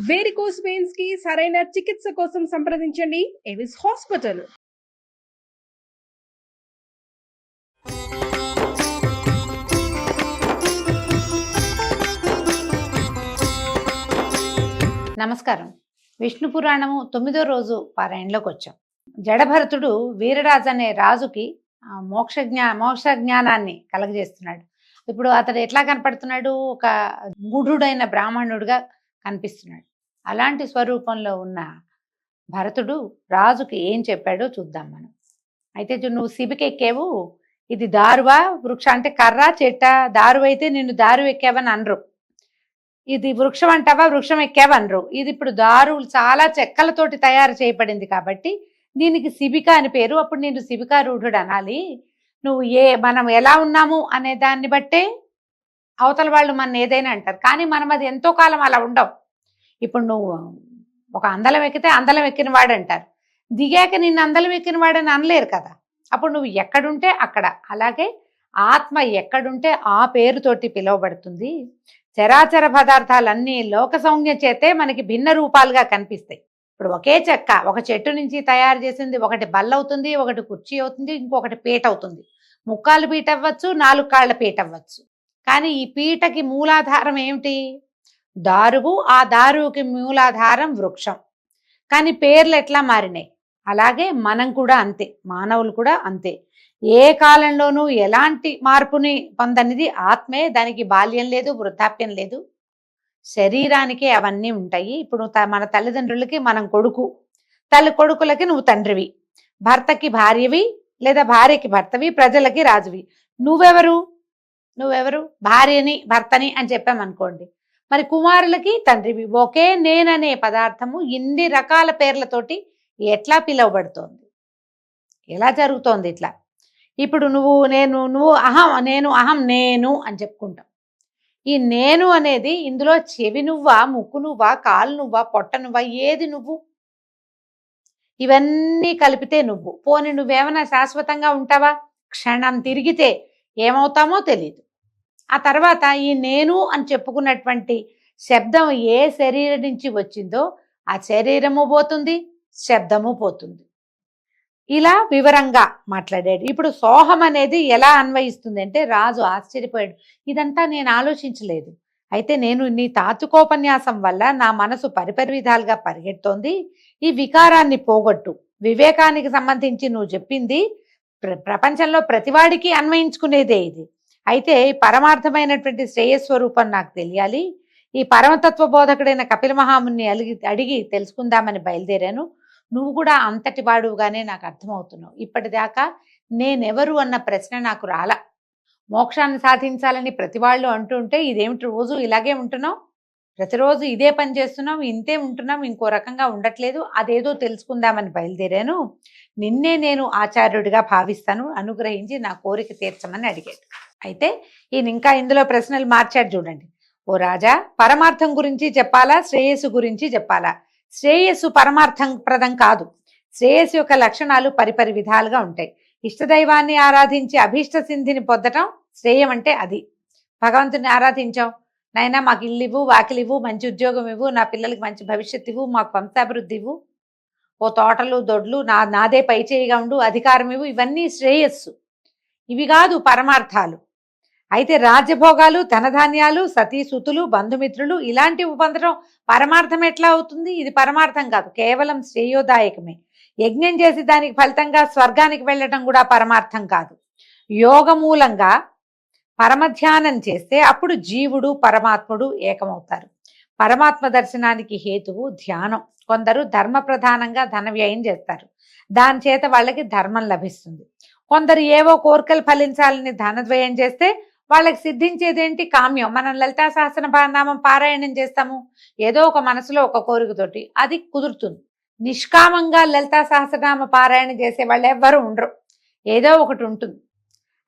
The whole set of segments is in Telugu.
వేరికోస్ వెయిన్స్ కి సరైన చికిత్స కోసం సంప్రదించండి ఎవిస్ హాస్పిటల్. నమస్కారం. విష్ణు పురాణము 9వ రోజు పారాయణలోకి వచ్చాం. జడభరతుడు వీరరాజు అనే రాజుకి మోక్ష జ్ఞానాన్ని కలగజేస్తున్నాడు. ఇప్పుడు అతడు ఎట్లా కనపడుతున్నాడు? ఒక మూఢుడైన బ్రాహ్మణుడిగా కనిపిస్తున్నాడు. అలాంటి స్వరూపంలో ఉన్న భరతుడు రాజుకి ఏం చెప్పాడో చూద్దాం మనం. అయితే నువ్వు శిబికెక్కేవు, ఇది దారువా వృక్ష అంటే కర్ర చెట్ట, దారువైతే నిన్ను దారు ఎక్కావని అనరు. ఇది వృక్షం అంటావా వృక్షం ఎక్కావనరు. ఇది ఇప్పుడు దారులు చాలా చెక్కలతోటి తయారు చేయబడింది కాబట్టి దీనికి శిబిక అని పేరు. అప్పుడు నేను శిబికారూఢుడు అనాలి. నువ్వు మనం ఎలా ఉన్నాము అనే దాన్ని బట్టే అవతల వాళ్ళు మన ఏదైనా అంటారు, కానీ మనం అది ఎంతో కాలం అలా ఉండవు. ఇప్పుడు నువ్వు ఒక అందలం ఎక్కితే అందలం ఎక్కిన వాడు అంటారు, దిగాక నిన్ను అందలం ఎక్కిన వాడని అనలేరు కదా. అప్పుడు నువ్వు ఎక్కడుంటే అక్కడ. అలాగే ఆత్మ ఎక్కడుంటే ఆ పేరుతోటి పిలువబడుతుంది. చరాచర పదార్థాలన్నీ లోక సౌజ్ఞ చేతే మనకి భిన్న రూపాలుగా కనిపిస్తాయి. ఇప్పుడు ఒకే చెక్క ఒక చెట్టు నుంచి తయారు చేసింది ఒకటి బల్ల అవుతుంది, ఒకటి కుర్చీ అవుతుంది, ఇంకొకటి పీట అవుతుంది. ముక్కాలు పీట అవ్వచ్చు, 4 కాళ్ళ పీట అవ్వచ్చు. కానీ ఈ పీటకి మూలాధారం ఏమిటి? దారువు. ఆ దారువుకి మూలాధారం వృక్షం. కానీ పేర్లు ఎట్లా మారినాయి అలాగే మనం కూడా అంతే, మానవులు కూడా అంతే. ఏ కాలంలోనూ ఎలాంటి మార్పుని పొందనిది ఆత్మే. దానికి బాల్యం లేదు, వృద్ధాప్యం లేదు. శరీరానికే అవన్నీ ఉంటాయి. ఇప్పుడు మన తల్లిదండ్రులకి మనం కొడుకు, కొడుకులకి నువ్వు తండ్రివి, భర్తకి భార్యవి లేదా భార్యకి భర్తవి, ప్రజలకి రాజువి. నువ్వెవరు? భార్యని భర్తని అని చెప్పామనుకోండి, మరి కుమారులకి తండ్రివి. ఒకే నేననే పదార్థము ఇన్ని రకాల పేర్లతోటి ఎట్లా పిలువబడుతోంది? ఎలా జరుగుతోంది ఇట్లా? ఇప్పుడు నువ్వు అహం, నేను అని చెప్పుకుంటాం. ఈ నేను అనేది ఇందులో చెవి నువ్వా, ముక్కు నువ్వా, కాలు నువ్వా, పొట్ట నువ్వా, ఏది నువ్వు? ఇవన్నీ కలిపితే నువ్వు. పోనీ నువ్వేమైనా శాశ్వతంగా ఉంటావా? క్షణం తిరిగితే ఏమవుతామో తెలియదు. ఆ తర్వాత ఈ నేను అని చెప్పుకున్నటువంటి శబ్దం ఏ శరీరం నుంచి వచ్చిందో ఆ శరీరము పోతుంది, శబ్దము పోతుంది. ఇలా వివరంగా మాట్లాడాడు. ఇప్పుడు సోహం అనేది ఎలా అన్వయిస్తుంది అంటే, రాజు ఆశ్చర్యపోయాడు. ఇదంతా నేను ఆలోచించలేదు. అయితే నేను నీ తాత్వికోపన్యాసం వల్ల నా మనసు పరిపరి విధాలుగా పరిగెడుతోంది. ఈ వికారాన్ని పోగొట్టు. వివేకానికి సంబంధించి నువ్వు చెప్పింది ప్రపంచంలో ప్రతివాడికి అన్వయించుకునేదే ఇది. అయితే పరమార్థమైనటువంటి శ్రేయస్వరూపం నాకు తెలియాలి. ఈ పరమతత్వ బోధకుడైన కపిల మహాముని అడిగి తెలుసుకుందామని బయలుదేరాను. నువ్వు కూడా అంతటి వాడుగానే నాకు అర్థమవుతున్నావు. ఇప్పటిదాకా నేనెవరు అన్న ప్రశ్న నాకు రాలా. మోక్షాన్ని సాధించాలని ప్రతి వాళ్ళు అంటుంటే ఇదేమిటి రోజు ఇలాగే ఉంటున్నావు, ప్రతిరోజు ఇదే పని చేస్తున్నావు, ఇంతే ఉంటున్నావు, ఇంకో రకంగా ఉండట్లేదు. అదేదో తెలుసుకుందామని బయలుదేరాను. నిన్నే నేను ఆచార్యుడిగా భావిస్తాను, అనుగ్రహించి నా కోరిక తీర్చమని అడిగాడు. అయితే ఈయన ఇంకా ఇందులో ప్రశ్నలు మార్చాడు చూడండి. ఓ రాజా, పరమార్థం గురించి చెప్పాలా, శ్రేయస్సు గురించి చెప్పాలా? శ్రేయస్సు పరమార్థం ప్రదం కాదు. శ్రేయస్సు యొక్క లక్షణాలు పరిపరి విధాలుగా ఉంటాయి. ఇష్టదైవాన్ని ఆరాధించి అభీష్ట సిద్ధిని పొందటం శ్రేయం అంటే అది. భగవంతుని ఆరాధించాం, నైనా మాకు ఇల్లు ఇవ్వు, వాకిలి ఇవ్వు, మంచి ఉద్యోగం ఇవ్వు, నా పిల్లలకి మంచి భవిష్యత్తు ఇవ్వు, మాకు వంశాభివృద్ధి ఇవ్వు, ఓ తోటలు దొడ్లు నాదే పై చేయిగా ఉండు, అధికారం ఇవ్వు, ఇవన్నీ శ్రేయస్సు. ఇవి కాదు పరమార్థాలు. అయితే రాజ్యభోగాలు, ధనధాన్యాలు, సతీసుతులు, బంధుమిత్రులు ఇలాంటివి పొందడం పరమార్థం ఎట్లా అవుతుంది? ఇది పరమార్థం కాదు, కేవలం శ్రేయోదాయకమే. యజ్ఞం చేసి దానికి ఫలితంగా స్వర్గానికి వెళ్ళటం కూడా పరమార్థం కాదు. యోగమూలంగా పరమధ్యానం చేస్తే అప్పుడు జీవుడు పరమాత్ముడు ఏకమవుతారు. పరమాత్మ దర్శనానికి హేతువు ధ్యానం. కొందరు ధర్మ ప్రధానంగా ధన వ్యయం చేస్తారు, దాని చేత వాళ్ళకి ధర్మం లభిస్తుంది. కొందరు ఏవో కోరికలు ఫలించాలని ధనద్వయం చేస్తే వాళ్ళకి సిద్ధించేదేంటి? కామ్యం. మనం లలితా సహస్రనామం పారాయణం చేస్తాము, ఏదో ఒక మనసులో ఒక కోరికతోటి, అది కుదురుతుంది. నిష్కామంగా లలితా సహస్రనామ పారాయణం చేసే వాళ్ళు ఎవ్వరూ ఉండరు, ఏదో ఒకటి ఉంటుంది.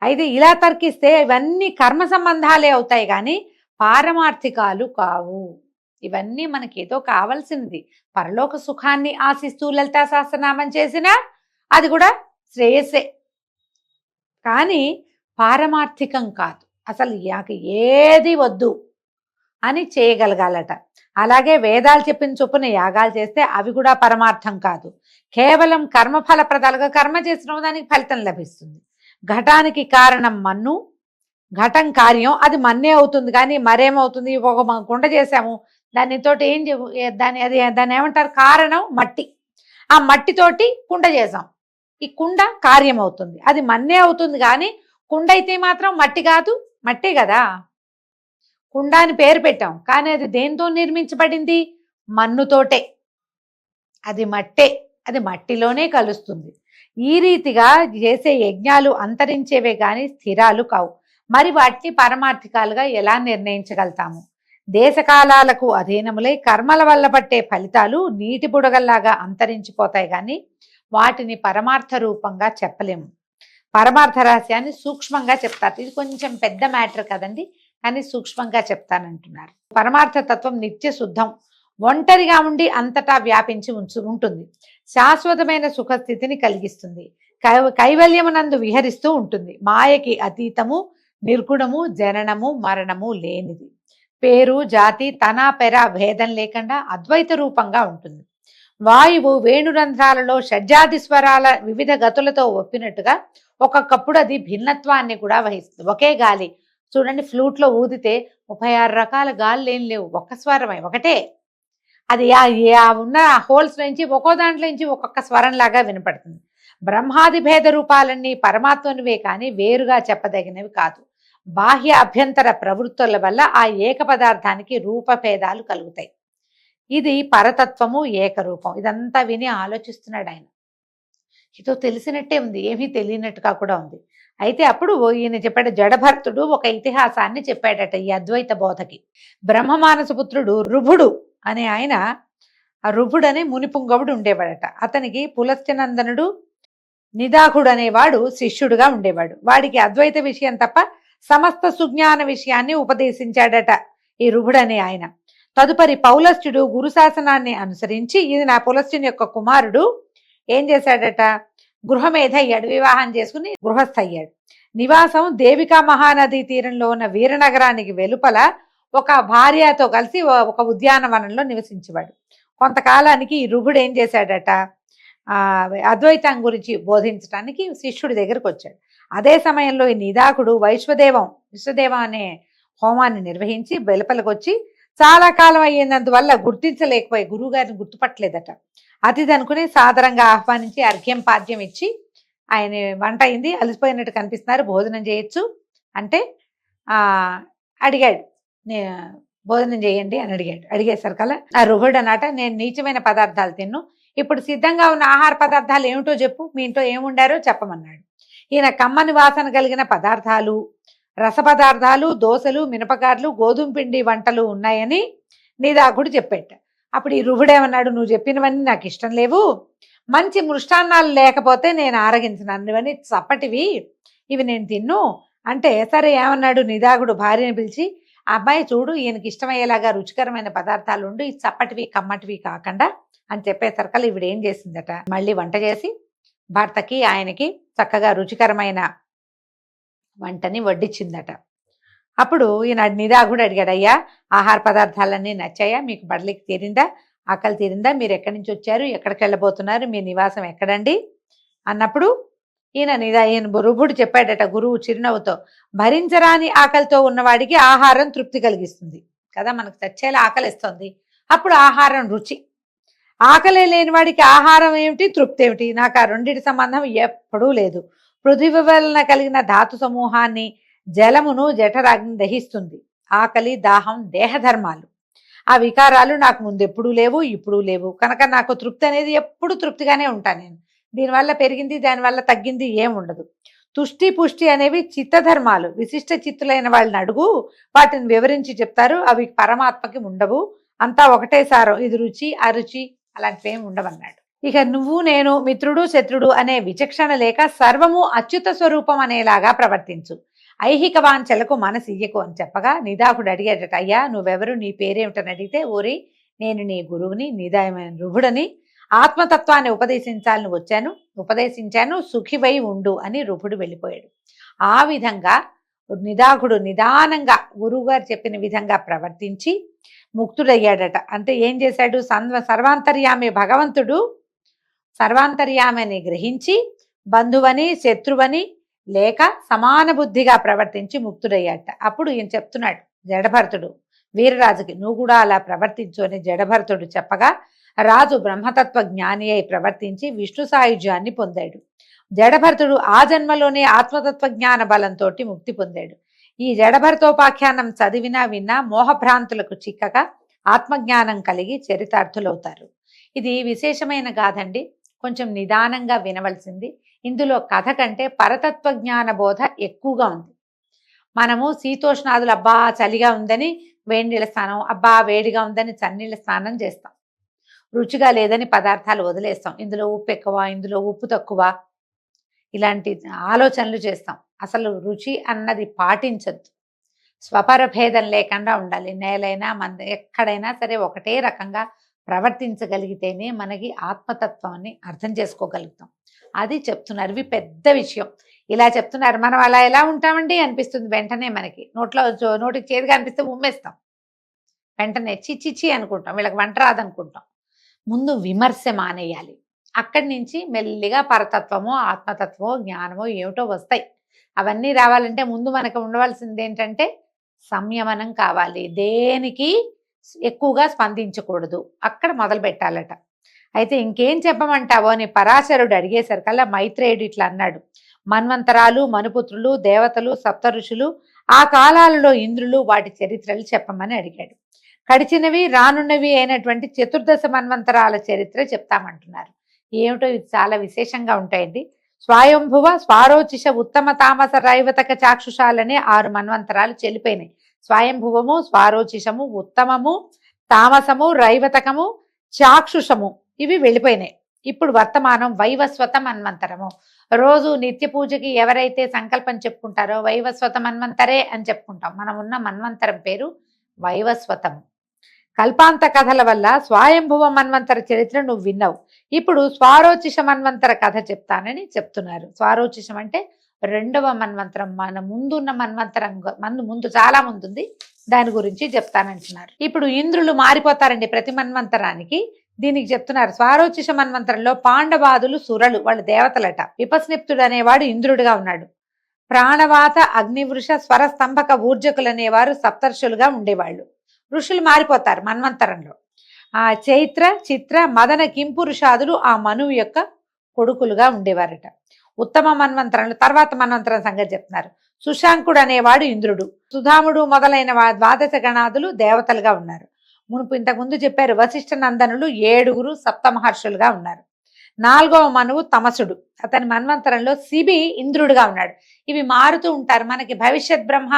అయితే ఇలా తర్కిస్తే ఇవన్నీ కర్మ సంబంధాలే అవుతాయి, కానీ పారమార్థికాలు కావు. ఇవన్నీ మనకి ఏదో కావాల్సింది, పరలోక సుఖాన్ని ఆశిస్తూ లలితా సహస్రనామం చేసినా అది కూడా శ్రేయస్సే, కానీ పారమార్థికం కాదు. అసలు ఏది వద్దు అని చేయగలగాలట. అలాగే వేదాలు చెప్పిన చొప్పున యాగాలు చేస్తే అవి కూడా పరమార్థం కాదు. కేవలం కర్మఫలప్రదాలుగా కర్మ చేసిన దానికి ఫలితం లభిస్తుంది. ఘటానికి కారణం మన్ను, ఘటం కార్యం, అది మన్నే అవుతుంది. కానీ మరేమవుతుంది, ఒక కుండ చేసాము, దానితోటి దాన్ని ఏమంటారు, కారణం మట్టి. ఆ మట్టితోటి కుండ చేసాం, ఈ కుండ కార్యం అవుతుంది, అది మన్నే అవుతుంది. కానీ కుండ అయితే మాత్రం మట్టి కాదు, మట్టే కదా. కుండ అని పేరు పెట్టాం, కానీ అది దేంతో నిర్మించబడింది, మన్నుతోటే. అది మట్టే, అది మట్టిలోనే కలుస్తుంది. ఈ రీతిగా చేసే యజ్ఞాలు అంతరించేవే కానీ స్థిరాలు కావు. మరి వాటిని పరమార్థికాలుగా ఎలా నిర్ణయించగలుగుతాము? దేశకాలాలకు అధీనములై కర్మల వల్ల పట్టే ఫలితాలు నీటి బుడగల్లాగా అంతరించిపోతాయి, కానీ వాటిని పరమార్థ రూపంగా చెప్పలేము. పరమార్థ రహస్యాన్ని సూక్ష్మంగా చెప్తారు. ఇది కొంచెం పెద్ద మ్యాటర్ కదండి, కానీ సూక్ష్మంగా చెప్తానంటున్నారు. పరమార్థ తత్వం నిత్య శుద్ధం, ఒంటరిగా ఉండి అంతటా వ్యాపించి ఉంటుంది. శాశ్వతమైన సుఖస్థితిని కలిగిస్తుంది. కైవల్యమునందు విహరిస్తూ ఉంటుంది. మాయకి అతీతము, నిర్గుణము, జననము మరణము లేనిది. పేరు జాతి తన పెర భేదం లేకుండా అద్వైత రూపంగా ఉంటుంది. వాయువు వేణురంధ్రాలలో షడ్జాది స్వరాల వివిధ గతులతో ఒప్పినట్టుగా ఒక్కొక్కప్పుడు అది భిన్నత్వాన్ని కూడా వహిస్తుంది. ఒకే గాలి చూడండి, ఫ్లూట్లో ఊదితే 36 రకాల గాలులు ఏం లేవు, ఒక్క స్వరమే, ఒకటే. అది ఉన్న హోల్స్ నుంచి ఒక్కో దాంట్లో నుంచి ఒక్కొక్క స్వరంలాగా వినపడుతుంది. బ్రహ్మాది భేద రూపాలన్నీ పరమాత్మనివే కానీ వేరుగా చెప్పదగినవి కాదు. బాహ్య అభ్యంతర ప్రవృత్తుల వల్ల ఆ ఏక పదార్థానికి రూపభేదాలు కలుగుతాయి. ఇది పరతత్వము, ఏకరూపం. ఇదంతా విని ఆలోచిస్తున్నాడు ఆయన. ఏదో తెలిసినట్టే ఉంది, ఏమీ తెలియనట్టుగా కూడా ఉంది. అయితే అప్పుడు ఈయన చెప్పాడు, జడభర్తుడు ఒక ఇతిహాసాన్ని చెప్పాడట ఈ అద్వైత బోధకి. బ్రహ్మమానస పుత్రుడు రుభుడు అనే ఆయన, ఆ రుభుడు అనే మునిపుంగవుడు ఉండేవాడట. అతనికి పులస్త్యనందనుడు నిదాకుడు అనేవాడు శిష్యుడుగా ఉండేవాడు. వాడికి అద్వైత విషయం తప్ప సమస్త సుజ్ఞాన విషయాన్ని ఉపదేశించాడట ఈ రుభుడు అనే ఆయన. తదుపరి పౌలస్త్యుడు గురు శాసనాన్ని అనుసరించి, ఇది నా పులస్త్యుని యొక్క కుమారుడు, ఏం చేశాడట, గృహమేధ అయ్యాడు, వివాహం చేసుకుని గృహస్థ అయ్యాడు. నివాసం దేవికా మహానదీ తీరంలో ఉన్న వీరనగరానికి వెలుపల ఒక భార్యతో కలిసి ఒక ఉద్యానవనంలో నివసించేవాడు. కొంతకాలానికి ఈ రుభుడు ఏం చేశాడట, అద్వైతం గురించి బోధించడానికి శిష్యుడి దగ్గరకు వచ్చాడు. అదే సమయంలో ఈ నిదాకుడు విశ్వదేవం అనే హోమాన్ని నిర్వహించి వెలుపలకు వచ్చి చాలా కాలం అయ్యేందువల్ల గుర్తించలేకపోయి గురువు గారిని గుర్తుపట్టలేదట. అతిథి అనుకుని సాదరంగా ఆహ్వానించి అర్ఘ్యం పాద్యం ఇచ్చి, ఆయన వంట అయింది, అలసిపోయినట్టు కనిపిస్తున్నారు, భోజనం చేయొచ్చు అంటే అడిగాడు, భోజనం చేయండి అని అడిగేసరి కల ఆ రుహుడు అన్నట, నేను నీచమైన పదార్థాలు తిన్ను, ఇప్పుడు సిద్ధంగా ఉన్న ఆహార పదార్థాలు ఏమిటో చెప్పు, మీ ఇంట్లో ఏముండారో చెప్పమన్నాడు. ఈయన కమ్మని వాసన కలిగిన పదార్థాలు, రస పదార్థాలు, దోశలు, మినపగార్లు, గోధుమ పిండి వంటలు ఉన్నాయని నిదాకుడు చెప్పేట. అప్పుడు ఈ రుహుడేమన్నాడు, నువ్వు చెప్పినవన్నీ నాకు ఇష్టం లేవు, మంచి మృష్టాన్నాలు లేకపోతే నేను ఆరగించను, ఇవన్నీ చప్పటివి, ఇవి నేను తిన్ను అంటే, సరే ఏమన్నాడు నిదాకుడు భార్యని పిలిచి, అబ్బాయి చూడు, ఈయనకి ఇష్టమయ్యేలాగా రుచికరమైన పదార్థాలు ఉండు, ఈ చప్పటివి కమ్మటివి కాకుండా అని చెప్పేసరికల్ ఈవిడ ఏం చేసిందట, మళ్ళీ వంట చేసి భర్తకి ఆయనకి చక్కగా రుచికరమైన వంటని వడ్డించిందట. అప్పుడు ఈయన నిదాకుడు అడిగాడు, అయ్యా ఆహార పదార్థాలన్నీ నచ్చాయా, మీకు బడలికి తీరిందా, ఆకలి తీరిందా, మీరు ఎక్కడి నుంచి వచ్చారు, ఎక్కడికి వెళ్ళబోతున్నారు, మీ నివాసం ఎక్కడండి అన్నప్పుడు ఈయన రుభుడు చెప్పాడట గురువు చిరునవ్వుతో, భరించరాని ఆకలితో ఉన్నవాడికి ఆహారం తృప్తి కలిగిస్తుంది కదా, మనకు చచ్చేలా ఆకలిస్తుంది, అప్పుడు ఆహారం రుచి. ఆకలే లేని వాడికి ఆహారం ఏమిటి, తృప్తి ఏమిటి, నాకు ఆ రెండింటి సంబంధం ఎప్పుడూ లేదు. పృథివీ వలన కలిగిన ధాతు సమూహాన్ని, జలమును జఠరాగ్ని దహిస్తుంది. ఆకలి దాహం దేహధర్మాలు, ఆ వికారాలు నాకు ముందు ఎప్పుడూ లేవు, ఇప్పుడు లేవు, కనుక నాకు తృప్తి అనేది ఎప్పుడు తృప్తిగానే ఉంటాను నేను. దీనివల్ల పెరిగింది, దానివల్ల తగ్గింది ఏం ఉండదు. తుష్టి పుష్టి అనేవి చిత్తధర్మాలు, విశిష్ట చిత్తులైన వాళ్ళని అడుగు, వాటిని వివరించి చెప్తారు, అవి పరమాత్మకి ఉండవు, అంతా ఒకటే సారం, ఇది రుచి అరుచి అలాంటివి ఏమి ఉండవన్నాడు. ఇక నువ్వు నేను మిత్రుడు శత్రుడు అనే విచక్షణ లేక సర్వము అచ్యుత స్వరూపం అనేలాగా ప్రవర్తించు, ఐహిక వాంఛలకు మనసు ఇయ్యకు అని చెప్పగా నిదాకుడు అడిగేటట, అయ్యా నువ్వెవరు, నీ పేరేమిటని అడిగితే, ఓరి నేను నీ గురువుని, నిదాయమైన రుభుడని, ఆత్మతత్వాన్ని ఉపదేశించాను, సుఖివై ఉండు అని రుభుడు వెళ్ళిపోయాడు. ఆ విధంగా నిదాకుడు నిదానంగా గురువుగారు చెప్పిన విధంగా ప్రవర్తించి ముక్తుడయ్యాడట. అంటే ఏం చేశాడు? సర్వాంతర్యామి భగవంతుడు సర్వాంతర్యామిని గ్రహించి బంధువని శత్రువని లేక సమాన బుద్ధిగా ప్రవర్తించి ముక్తుడయ్యాట. అప్పుడు ఈయన చెప్తున్నాడు జడభరతుడు వీరరాజుకి, నువ్వు కూడా అలా ప్రవర్తించు అని జడభరతుడు చెప్పగా రాజు బ్రహ్మతత్వ జ్ఞాని అయి ప్రవర్తించి విష్ణు సాయుధ్యాన్ని పొందాడు. జడభరతుడు ఆ జన్మలోనే ఆత్మతత్వ జ్ఞాన బలంతో ముక్తి పొందాడు. ఈ జడభరతోపాఖ్యానం చదివినా విన్నా మోహభ్రాంతులకు చిక్కక ఆత్మజ్ఞానం కలిగి చరితార్థులవుతారు. ఇది విశేషమైన గాథండి, కొంచెం నిదానంగా వినవలసింది. ఇందులో కథ కంటే పరతత్వ జ్ఞాన బోధ ఎక్కువగా ఉంది. మనము శీతోష్ణాదులు అబ్బా చలిగా ఉందని వేడినీళ్ళ స్నానం, అబ్బా వేడిగా ఉందని చన్నీళ్ళ స్నానం చేస్తాం. రుచిగా లేదని పదార్థాలు వదిలేస్తాం. ఇందులో ఉప్పు ఎక్కువ, ఇందులో ఉప్పు తక్కువ, ఇలాంటి ఆలోచనలు చేస్తాం. అసలు రుచి అన్నది పాటించద్దు. స్వపర భేదం లేకుండా ఉండాలి. నేలైనా ఎక్కడైనా సరే ఒకటే రకంగా ప్రవర్తించగలిగితేనే మనకి ఆత్మతత్వాన్ని అర్థం చేసుకోగలుగుతాం. అది చెప్తున్నారు. ఇవి పెద్ద విషయం. ఇలా చెప్తున్నారు. మనం అలా ఎలా ఉంటామండి అనిపిస్తుంది వెంటనే. మనకి నోటికి చేదుగా అనిపిస్తే ఉమ్మేస్తాం. వెంటనే చిచ్చిచ్చి అనుకుంటాం, వీళ్ళకి వంట రాదనుకుంటాం. ముందు విమర్శ మానేయాలి. అక్కడి నుంచి మెల్లిగా పరతత్వమో ఆత్మతత్వమో జ్ఞానమో ఏమిటో వస్తాయి. అవన్నీ రావాలంటే ముందు మనకు ఉండవలసింది ఏంటంటే సంయమనం కావాలి. దేనికి ఎక్కువగా స్పందించకూడదు. అక్కడ మొదలు పెట్టాలట. అయితే ఇంకేం చెప్పమంటావో అని పరాశరుడు అడిగేసరికల్లా మైత్రేయుడు ఇట్లా అన్నాడు. మన్వంతరాలు, మనుపుత్రులు, దేవతలు, సప్త ఋషులు, ఆ కాలాలలో ఇంద్రులు, వాటి చరిత్రలు చెప్పమని అడిగాడు. గడిచినవి రానున్నవి అయినటువంటి చతుర్దశ మన్వంతరాల చరిత్ర చెప్తామంటున్నారు. ఏమిటో ఇది చాలా విశేషంగా ఉంటాయండి. స్వయంభువ, స్వారోచిష, ఉత్తమ, తామస, రైవతక, చాక్షుషాలనే 6 మన్వంతరాలు చెల్లిపోయినాయి. స్వయంభువము, స్వారోచిషము, ఉత్తమము, తామసము, రైవతకము, చాక్షుషము ఇవి వెళ్ళిపోయినాయి. ఇప్పుడు వర్తమానం వైవస్వత మన్వంతరము. రోజు నిత్య పూజకి ఎవరైతే సంకల్పం చెప్పుకుంటారో వైవస్వత మన్వంతరే అని చెప్పుకుంటాం. మనం ఉన్న మన్వంతరం పేరు వైవస్వతము. కల్పాంత కథల వల్ల స్వయంభువ మన్వంతర చరిత్ర నువ్వు విన్నావు. ఇప్పుడు స్వారోచిష మన్వంతర కథ చెప్తానని చెప్తున్నారు. స్వారోచిషం అంటే 2వ మన్వంతరం. మన ముందున్న మన్వంతరం ముందు చాలా ముందుంది, దాని గురించి చెప్తానంటున్నారు. ఇప్పుడు ఇంద్రులు మారిపోతారండి ప్రతి మన్వంతరానికి. దీనికి చెప్తున్నారు. స్వారోచిష మన్వంతరంలో పాండవాదులు సురలు, వాళ్ళు దేవతలట. విపస్నిప్తుడు అనేవాడు ఇంద్రుడిగా ఉన్నాడు. ప్రాణవాత, అగ్నివృష, స్వరస్తంభక, ఊర్జకులు అనేవారు సప్తర్షులుగా ఉండేవాళ్ళు. ఋషులు మారిపోతారు మన్వంతరంలో. ఆ చైత్ర, చిత్ర, మదన, కింపురుషాదులు ఆ మనువు యొక్క కొడుకులుగా ఉండేవారట. ఉత్తమ మన్వంతరంలో తర్వాత మన్వంతరం సంగతి చెప్తున్నారు. సుశాంకుడు అనేవాడు ఇంద్రుడు. సుధాముడు మొదలైన 12 గణాదులు దేవతలుగా ఉన్నారు. మునుపు ఇంతకుముందు చెప్పారు. వశిష్ఠ నందనులు 7 సప్త మహర్షులుగా ఉన్నారు. 4వ మనువు తమసుడు. అతని మన్వంతరంలో శిబి ఇంద్రుడిగా ఉన్నాడు. ఇవి మారుతూ ఉంటారు. మనకి భవిష్యత్ బ్రహ్మ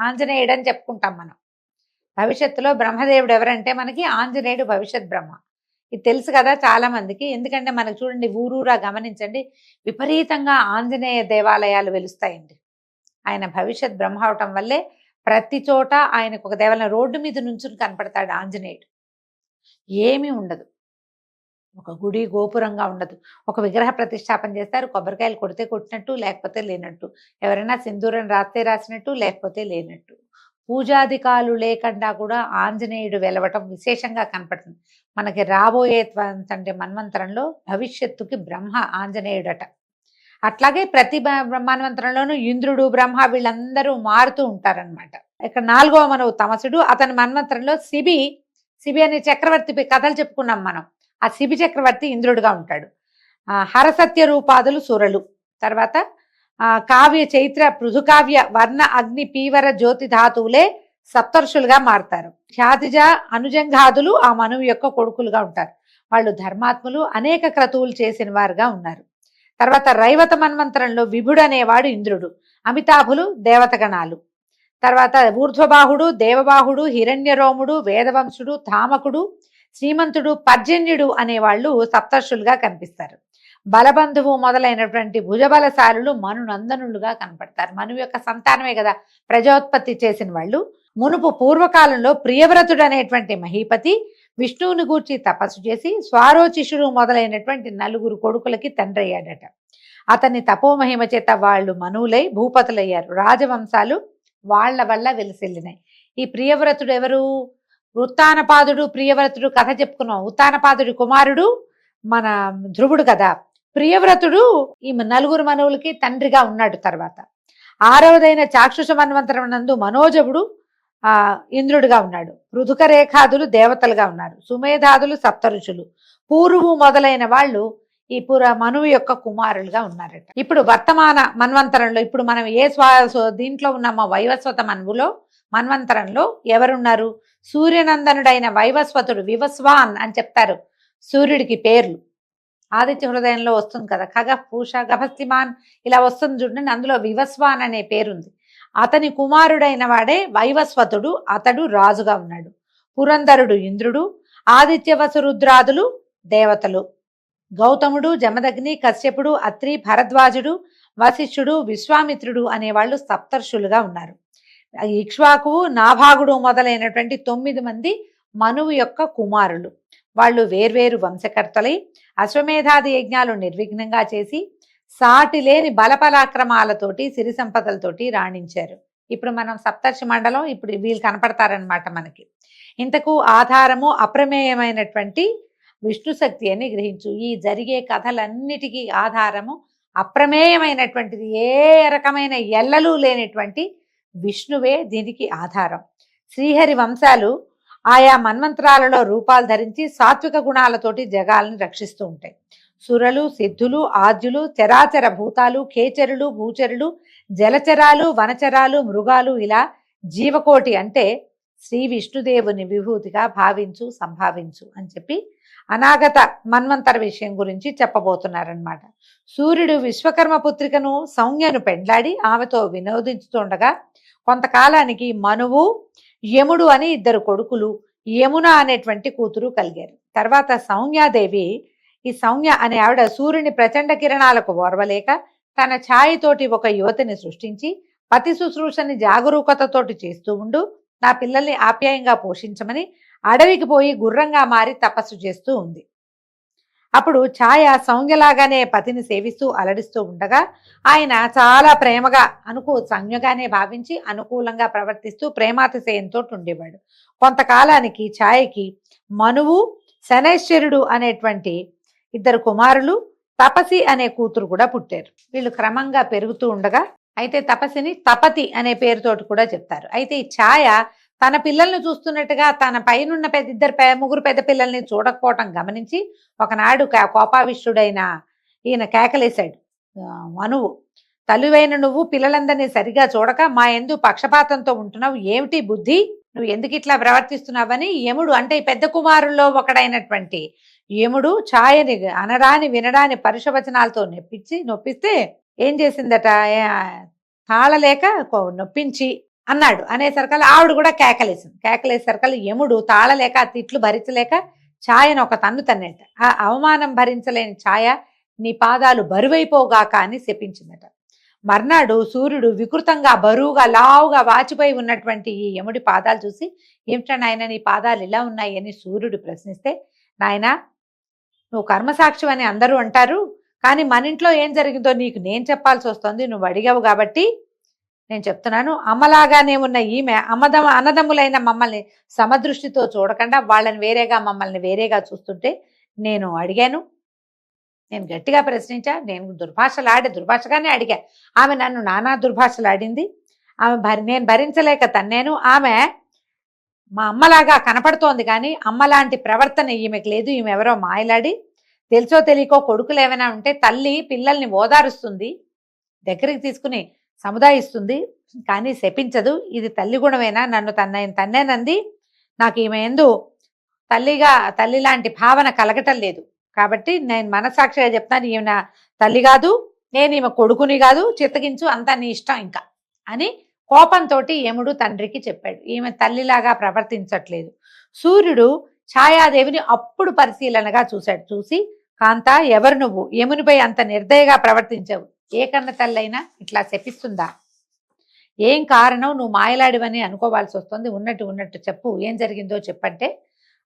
ఆంజనేయుడు అని చెప్పుకుంటాం మనం. భవిష్యత్తులో బ్రహ్మదేవుడు ఎవరంటే మనకి ఆంజనేయుడు భవిష్యత్ బ్రహ్మ. ఇది తెలుసు కదా చాలా మందికి. ఎందుకంటే మనకు చూడండి, ఊరూరా గమనించండి, విపరీతంగా ఆంజనేయ దేవాలయాలు వెలుస్తాయండి. ఆయన భవిష్యత్ బ్రహ్మ అవటం వల్లే ప్రతి చోట ఆయనకు ఒక దేవాలయం, రోడ్డు మీద నుంచుని కనపడతాడు ఆంజనేయుడు. ఏమీ ఉండదు, ఒక గుడి గోపురంగా ఉండదు. ఒక విగ్రహ ప్రతిష్టాపన చేస్తారు, కొబ్బరికాయలు కొడితే కొట్టినట్టు, లేకపోతే లేనట్టు. ఎవరైనా సింధూరం రాస్తే రాసినట్టు, లేకపోతే లేనట్టు. పూజాధికాలు లేకుండా కూడా ఆంజనేయుడు వెలవటం విశేషంగా కనపడుతుంది మనకి. రాబోయే మన్వంతరంలో భవిష్యత్తుకి బ్రహ్మ ఆంజనేయుడట. అట్లాగే ప్రతి మన్వంతరంలోనూ ఇంద్రుడు, బ్రహ్మ వీళ్ళందరూ మారుతూ ఉంటారనమాట. ఇక్కడ 4వ మనువు తమసుడు. అతని మన్వంతరంలో శిబి అనే చక్రవర్తి కథలు చెప్పుకున్నాం మనం. ఆ శిబి చక్రవర్తి ఇంద్రుడుగా ఉంటాడు. హరసత్య రూపాదులు సురలు. తర్వాత కావ్య, చైత్ర, పృథుకావ్య, వర్ణ, అగ్ని, పీవర, జ్యోతి ధాతువులే సప్తర్షులుగా మారుతారు. ఖ్యాతిజ, అనుజంఘాదులు ఆ మనువు యొక్క కొడుకులుగా ఉంటారు. వాళ్ళు ధర్మాత్ములు, అనేక క్రతువులు చేసిన వారుగా ఉన్నారు. తర్వాత రైవత మన్వంతరంలో విభుడు అనేవాడు ఇంద్రుడు. అమితాభులు దేవతగణాలు. తర్వాత ఊర్ధ్వబాహుడు, దేవబాహుడు, హిరణ్యరోముడు, వేదవంశుడు, ధామకుడు, శ్రీమంతుడు, పర్జన్యుడు అనేవాళ్ళు సప్తర్షులుగా కనిపిస్తారు. బలబంధువు మొదలైనటువంటి భుజబలశాలులు మనునందనులుగా కనపడతారు. మనువు యొక్క సంతానమే కదా ప్రజోత్పత్తి చేసిన వాళ్ళు. మునుపు పూర్వకాలంలో ప్రియవ్రతుడు అనేటువంటి మహీపతి విష్ణువుని గూర్చి తపస్సు చేసి స్వారోచిషుడు మొదలైనటువంటి 4 కొడుకులకి తండ్రి అయ్యాడట. అతని తపోమహిమ చేత వాళ్ళు మనువులై భూపతులయ్యారు. రాజవంశాలు వాళ్ల వల్ల వెలిసిల్లినాయి. ఈ ప్రియవ్రతుడు ఎవరు? ఉత్తానపాదుడు ప్రియవ్రతుడు కథ చెప్పుకున్నాం. ఉత్తానపాదుడి కుమారుడు మన ధ్రువుడు కదా. ప్రియవ్రతుడు ఈ నలుగురు మనువులకి తండ్రిగా ఉన్నాడు. తర్వాత 6వదైన చాక్షుష మన్వంతరం నందు మనోజవుడు ఇంద్రుడిగా ఉన్నాడు. పృథుక రేఖాదులు దేవతలుగా ఉన్నారు. సుమేధాదులు సప్తఋషులు, పూర్వు మొదలైన వాళ్ళు ఈ మనువు యొక్క కుమారులుగా ఉన్నారట. ఇప్పుడు వర్తమాన మన్వంతరంలో ఇప్పుడు మనం దీంట్లో ఉన్నామో వైవస్వత మన్వంతరంలో ఎవరున్నారు? సూర్యనందనుడైన వైవస్వతుడు, వివస్వాన్ అని చెప్తారు సూర్యుడికి పేర్లు. ఆదిత్య హృదయంలో వస్తుంది కదా, ఖగ పూష గభస్తిమాన్ ఇలా వస్తుంది చూడండి. అందులో వివస్వాన్ అనే పేరుంది. అతని కుమారుడైన వాడే వైవస్వతుడు. అతడు రాజుగా ఉన్నాడు. పురంధరుడు ఇంద్రుడు, ఆదిత్యవసురుద్రాదులు దేవతలు, గౌతముడు, జమదగ్ని, కశ్యపుడు, అత్రి, భరద్వాజుడు, వశిష్ఠుడు, విశ్వామిత్రుడు అనేవాళ్ళు సప్తర్షులుగా ఉన్నారు. ఇక్ష్వాకువు, నాభాగుడు మొదలైనటువంటి 9 మంది మనువు యొక్క కుమారులు. వాళ్ళు వేర్వేరు వంశకర్తలై అశ్వమేధాది యజ్ఞాలు నిర్విఘ్నంగా చేసి సాటి లేని బలపరాక్రమాలతోటి సిరి సంపదలతోటి రాణించారు. ఇప్పుడు మనం సప్తర్షి మండలం ఇప్పుడు వీళ్ళు కనపడతారనమాట మనకి. ఇంతకు ఆధారము అప్రమేయమైనటువంటి విష్ణు శక్తి అని గ్రహించు. ఈ జరిగే కథలన్నిటికీ ఆధారము అప్రమేయమైనటువంటిది, ఏ రకమైన ఎల్లలు లేనటువంటి విష్ణువే దీనికి ఆధారం. శ్రీహరి వంశాలు ఆయా మన్వంతరాలలో రూపాలు ధరించి సాత్విక గుణాలతోటి జగాలను రక్షిస్తూ ఉంటాయి. సురలు, సిద్ధులు, ఆద్యులు, చరాచర భూతాలు, ఖేచరులు, భూచరులు, జలచరాలు, వనచరాలు, మృగాలు, ఇలా జీవకోటి అంటే శ్రీ విష్ణుదేవుని విభూతిగా భావించు, సంభావించు అని చెప్పి అనాగత మన్వంతర విషయం గురించి చెప్పబోతున్నారనమాట. సూర్యుడు విశ్వకర్మ పుత్రికను సౌమ్యను పెండ్లాడి ఆమెతో వినోదించుతుండగా కొంతకాలానికి మనువు, యముడు అని 2 కొడుకులు, యమున అనేటువంటి కూతురు కలిగారు. తర్వాత సౌమ్యాదేవి, ఈ సౌమ్య అనే ఆవిడ సూర్యుని ప్రచండ కిరణాలకు ఓర్వలేక తన ఛాయతోటి ఒక యువతిని సృష్టించి పతి శుశ్రూషని జాగరూకతతోటి చేస్తూ ఉండు, నా పిల్లల్ని ఆప్యాయంగా పోషించమని అడవికి పోయి గుర్రంగా మారి తపస్సు చేస్తూ ఉంది. అప్పుడు ఛాయ సౌమ్యలాగానే పతిని సేవిస్తూ అలడిస్తూ ఉండగా ఆయన చాలా ప్రేమగా సంజ్ఞగానే భావించి అనుకూలంగా ప్రవర్తిస్తూ ప్రేమాతిశయంతో ఉండేవాడు. కొంతకాలానికి ఛాయకి మనువు, శనైశ్వరుడు అనేటువంటి 2 కుమారులు, తపసి అనే కూతురు కూడా పుట్టారు. వీళ్ళు క్రమంగా పెరుగుతూ ఉండగా అయితే తపసిని తపతి అనే పేరుతోటి కూడా చెప్తారు. అయితే ఈ ఛాయ తన పిల్లల్ని చూస్తున్నట్టుగా తన పైనున్న 3 పెద్ద పిల్లల్ని చూడకపోవటం గమనించి ఒకనాడు కోపావిష్టుడైన ఈయన కేకలేశాడు. మనువు, తల్లివైన నువ్వు పిల్లలందరినీ సరిగా చూడక మా యందు పక్షపాతంతో ఉంటున్నావు, ఏమిటి బుద్ధి, నువ్వు ఎందుకు ఇట్లా ప్రవర్తిస్తున్నావని యముడు అంటే పెద్ద కుమారుల్లో ఒకడైనటువంటి యముడు ఛాయని అనరాని వినడాని పరుషవచనాలతో నొప్పిస్తే ఏం చేసిందట, తాళలేక నొప్పించి అన్నాడు. అనేసరికల్లా ఆవిడ కూడా కేకలేసింది. కేకలేసరికల్లా యముడు తాళలేక తిట్లు భరించలేక ఛాయను ఒక తన్ను తన్నేట. ఆ అవమానం భరించలేని ఛాయ నీ పాదాలు బరువైపోగాక అని శపించిందట. మర్నాడు సూర్యుడు వికృతంగా బరువుగా లావుగా వాచిపోయి ఉన్నటువంటి ఈ యముడి పాదాలు చూసి ఏమిటా నాయన నీ పాదాలు ఇలా ఉన్నాయి అని సూర్యుడు ప్రశ్నిస్తే, నాయన నువ్వు కర్మసాక్షి అని అందరూ అంటారు, కానీ మన ఇంట్లో ఏం జరిగిందో నీకు నేను చెప్పాల్సి వస్తుంది, నువ్వు అడిగావు కాబట్టి నేను చెప్తున్నాను. అమ్మలాగానే ఉన్న ఈమె అన్నదమ్ములైన మమ్మల్ని సమదృష్టితో చూడకుండా వాళ్ళని వేరేగా మమ్మల్ని వేరేగా చూస్తుంటే నేను అడిగాను, నేను గట్టిగా ప్రశ్నించా, నేను దుర్భాషగానే అడిగా. ఆమె నన్ను నానా దుర్భాషలు ఆడింది. నేను భరించలేక తన్నేను. ఆమె మా అమ్మలాగా కనపడుతోంది కానీ అమ్మలాంటి ప్రవర్తన ఈమెకు లేదు. ఈమె ఎవరో మాయలాడి తెలుసో తెలియకో కొడుకులు ఏమైనా ఉంటే తల్లి పిల్లల్ని ఓదారుస్తుంది, దగ్గరికి తీసుకుని సముదాయిస్తుంది, కానీ శపించదు. ఇది తల్లి గుణమేనా? నన్ను తన్నేనంది. నాకు ఈమె ఎందు తల్లి లాంటి భావన కలగటం లేదు. కాబట్టి నేను మనసాక్షిగా చెప్తాను, ఈమె తల్లి కాదు, నేను ఈమె కొడుకుని కాదు, చిత్తగించు, అంతా నీ ఇష్టం ఇంకా అని కోపంతో యముడు తండ్రికి చెప్పాడు. ఈమె తల్లిలాగా ప్రవర్తించట్లేదు. సూర్యుడు ఛాయాదేవిని అప్పుడు పరిశీలనగా చూశాడు. చూసి, కాంత ఎవరు నువ్వు? యమునిపై అంత నిర్దయగా ప్రవర్తించవు. ఏ కన్న తల్లైనా ఇట్లా శపిస్తుందా? ఏం కారణం? నువ్వు మాయలాడివని అనుకోవాల్సి వస్తుంది, ఉన్నట్టు చెప్పు, ఏం జరిగిందో చెప్పంటే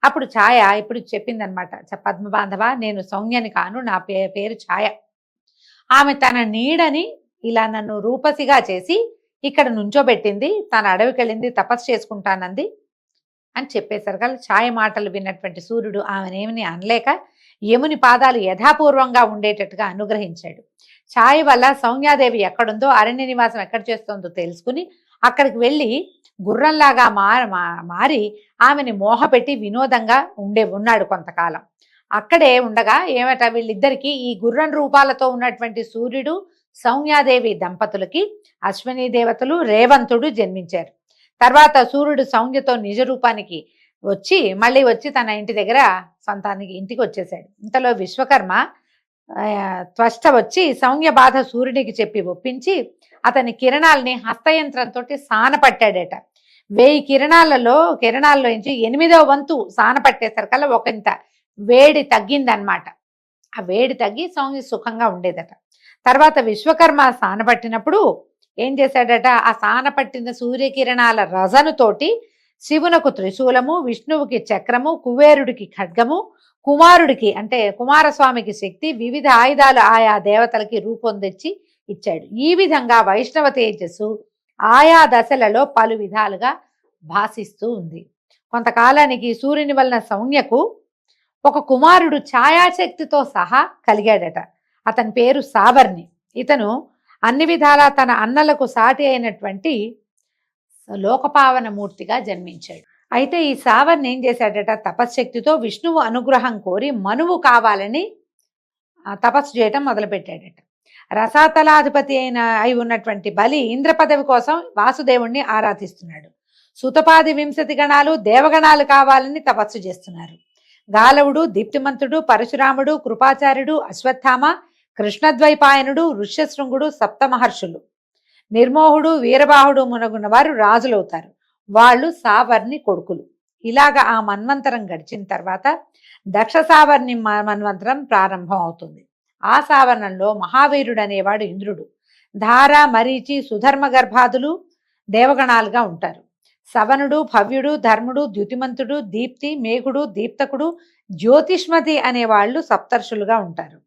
అప్పుడు ఛాయ ఇప్పుడు చెప్పిందనమాట. పద్మబాంధవ, నేను సౌమ్యని కాను, నా పేరు ఛాయ. ఆమె తన నీడని ఇలా నన్ను రూపసిగా చేసి ఇక్కడ నుంచోబెట్టింది. తన అడవికి వెళ్ళింది, తపస్సు చేసుకుంటానంది అని చెప్పేసరికి ఛాయ మాటలు విన్నటువంటి సూర్యుడు ఆమెనేమిని అనలేక యముని పాదాలు యథాపూర్వంగా ఉండేటట్టుగా అనుగ్రహించాడు. ఛాయ వల్ల సౌమ్యాదేవి ఎక్కడుందో, అరణ్య నివాసం ఎక్కడ చేస్తోందో తెలుసుకుని అక్కడికి వెళ్ళి గుర్రంలాగా మారి ఆమెని మోహపెట్టి వినోదంగా ఉన్నాడు కొంతకాలం. అక్కడే ఉండగా ఏమట వీళ్ళిద్దరికీ ఈ గుర్రం రూపాలతో ఉన్నటువంటి సూర్యుడు సౌమ్యాదేవి దంపతులకి అశ్విని దేవతలు రేవంతుడు జన్మించారు. తర్వాత సూర్యుడు సౌమ్యతో నిజ రూపానికి మళ్ళీ వచ్చి తన ఇంటి దగ్గర ఇంటికి వచ్చేసాడు. ఇంతలో విశ్వకర్మ త్వష్ట వచ్చి సౌమ్య బాధ సూర్యుడికి చెప్పి ఒప్పించి అతని కిరణాలని హస్తయంత్రంతో సానపట్టాడట. 1000 కిరణాల్లో నుంచి 8వ వంతు సానపట్టేసరికల్లా ఒకంత వేడి తగ్గిందనమాట. ఆ వేడి తగ్గి సౌమ్య సుఖంగా ఉండేదట. తర్వాత విశ్వకర్మ సానపట్టినప్పుడు ఏం చేశాడట, ఆ సానపట్టిన సూర్యకిరణాల రజనుతోటి శివునకు త్రిశూలము, విష్ణువుకి చక్రము, కుబేరుడికి ఖడ్గము, కుమారుడికి అంటే కుమారస్వామికి శక్తి, వివిధ ఆయుధాలు ఆయా దేవతలకి రూపొందించి ఇచ్చాడు. ఈ విధంగా వైష్ణవ తేజస్సు ఆయా దశలలో పలు విధాలుగా భాసిస్తూ ఉంది. కొంతకాలానికి సూర్యుని వలన సౌమ్యకు ఒక కుమారుడు ఛాయాశక్తితో సహా కలిగాడట. అతని పేరు సావర్ణి. ఇతను అన్ని విధాలా తన అన్నలకు సాటి అయినటువంటి లోకపావన మూర్తిగా జన్మించాడు. అయితే ఈ సావర్ణి ఏం చేశాడట, తపశ్శక్తితో విష్ణువు అనుగ్రహం కోరి మనువు కావాలని తపస్సు చేయటం మొదలుపెట్టాడట. రసాతలాధిపతి అయి ఉన్నటువంటి బలి ఇంద్ర పదవి కోసం వాసుదేవుణ్ణి ఆరాధిస్తున్నాడు. సుతపాది 20 గణాలు దేవగణాలు కావాలని తపస్సు చేస్తున్నారు. గాలవుడు, దీప్తిమంతుడు, పరశురాముడు, కృపాచార్యుడు, అశ్వత్థామ, కృష్ణద్వైపాయనుడు, ఋష్యశృంగుడు, సప్తమహర్షులు, నిర్మోహుడు, వీరబాహుడు మునగున్న వారు రాజులవుతారు. వాళ్ళు సావర్ణి కొడుకులు. ఇలాగా ఆ మన్వంతరం గడిచిన తర్వాత దక్ష సావర్ణి మన్వంతరం ప్రారంభం అవుతుంది. ఆ సావర్ణంలో మహావీరుడు అనేవాడు ఇంద్రుడు. ధార, మరీచి, సుధర్మ గర్భాదులు దేవగణాలుగా ఉంటారు. సవనుడు, భవ్యుడు, ధర్ముడు, ద్యుతిమంతుడు, దీప్తి, మేఘుడు, దీప్తకుడు, జ్యోతిష్మతి అనేవాళ్ళు సప్తర్షులుగా ఉంటారు.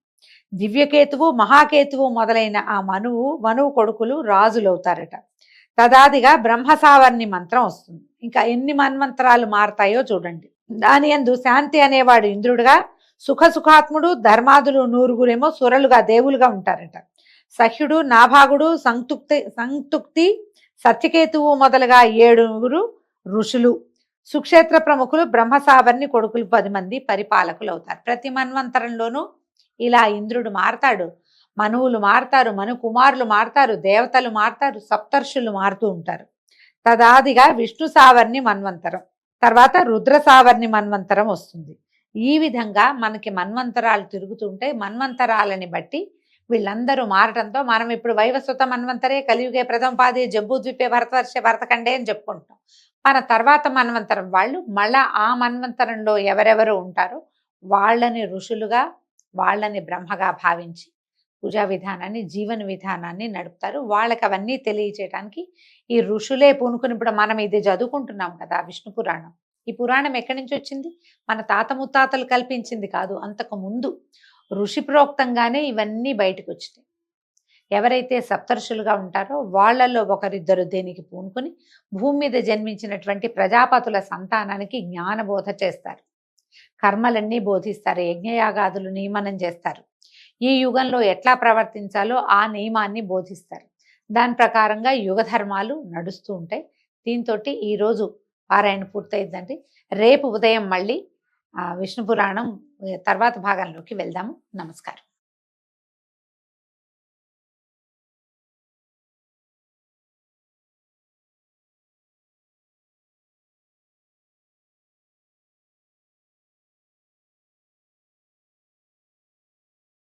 దివ్యకేతువు, మహాకేతువు మొదలైన ఆ మనువు కొడుకులు రాజులవుతారట. తదాదిగా బ్రహ్మసావర్ణి మంత్రం వస్తుంది. ఇంకా ఎన్ని మన్వంతరాలు మారతాయో చూడండి. దాని యందు శాంతి అనేవాడు ఇంద్రుడుగా, సుఖాత్ముడు, ధర్మాదులు 100 సురలుగా దేవులుగా ఉంటారట. సహ్యుడు, నాభాగుడు, సంతుక్తి, సత్యకేతువు మొదలుగా 7 ఋషులు, సుక్షేత్ర ప్రముఖులు, బ్రహ్మసావర్ణి కొడుకులు 10 మంది పరిపాలకులు అవుతారు. ప్రతి మన్వంతరంలోనూ ఇలా ఇంద్రుడు మారతాడు, మనువులు మారతారు, మను కుమారులు మారతారు, దేవతలు మారతారు, సప్తర్షులు మారుతూ ఉంటారు. తదాదిగా విష్ణు సావర్ణి మన్వంతరం, తర్వాత రుద్ర సావర్ణి మన్వంతరం వస్తుంది. ఈ విధంగా మనకి మన్వంతరాలు తిరుగుతుంటే మన్వంతరాలని బట్టి వీళ్ళందరూ మారటంతో మనం ఇప్పుడు వైవస్వత మన్వంతరే, కలియుగే ప్రథమపాది, జంబూద్వీపే, భరతవర్ష, భరతఖండే అని చెప్పుకుంటాం. మన తర్వాత మన్వంతరం వాళ్ళు మళ్ళా ఆ మన్వంతరంలో ఎవరెవరు ఉంటారో వాళ్ళని ఋషులుగా, వాళ్ళని బ్రహ్మగా భావించి పూజా విధానాన్ని, జీవన విధానాన్ని నడుపుతారు. వాళ్ళకి అవన్నీ తెలియచేయడానికి ఈ ఋషులే పూనుకుని, ఇప్పుడు మనం ఇది చదువుకుంటున్నాం కదా విష్ణు పురాణం. ఈ పురాణం ఎక్కడి నుంచి వచ్చింది? మన తాత ముత్తాతలు కల్పించింది కాదు. అంతకు ముందు ఋషి ప్రోక్తంగానే ఇవన్నీ బయటకు వచ్చినాయి. ఎవరైతే సప్తర్షులుగా ఉంటారో వాళ్ళల్లో ఒకరిద్దరు దేనికి పూనుకుని భూమి మీద జన్మించినటువంటి ప్రజాపతుల సంతానానికి జ్ఞానబోధ చేస్తారు. కర్మలన్నీ బోధిస్తారు, యజ్ఞయాగాదులు నియమనం చేస్తారు. ఈ యుగంలో ఎట్లా ప్రవర్తించాలో ఆ నియమాన్ని బోధిస్తారు. దాని ప్రకారంగా యుగ ధర్మాలు నడుస్తూ ఉంటాయి. దీంతో ఈరోజు పారాయణ పూర్తయిందండి. రేపు ఉదయం మళ్ళీ విష్ణు పురాణం తర్వాత భాగంలోకి వెళ్దాము. నమస్కారం.